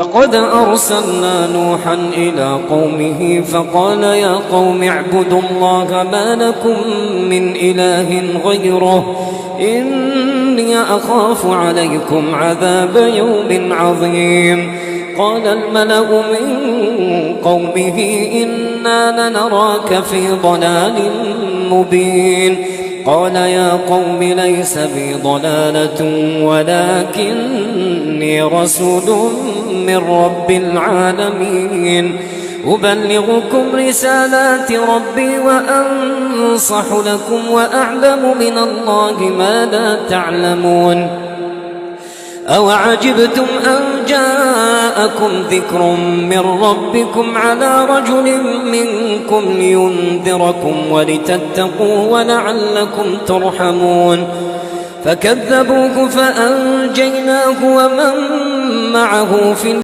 لقد أرسلنا نوحا إلى قومه فقال يا قوم اعبدوا الله ما لكم من إله غيره إني أخاف عليكم عذاب يوم عظيم. قال الملأ من قومه إنا لنراك في ضلال مبين. قال يا قوم ليس بي ضلالة ولكني رسول من رب العالمين أبلغكم رسالات ربي وأنصح لكم وأعلم من الله ما لا تعلمون. أوعجبتم أن جاءكم ذكر من ربكم على رجل منكم لينذركم ولتتقوا ولعلكم ترحمون. فكذبوه فأنجيناه ومن معه في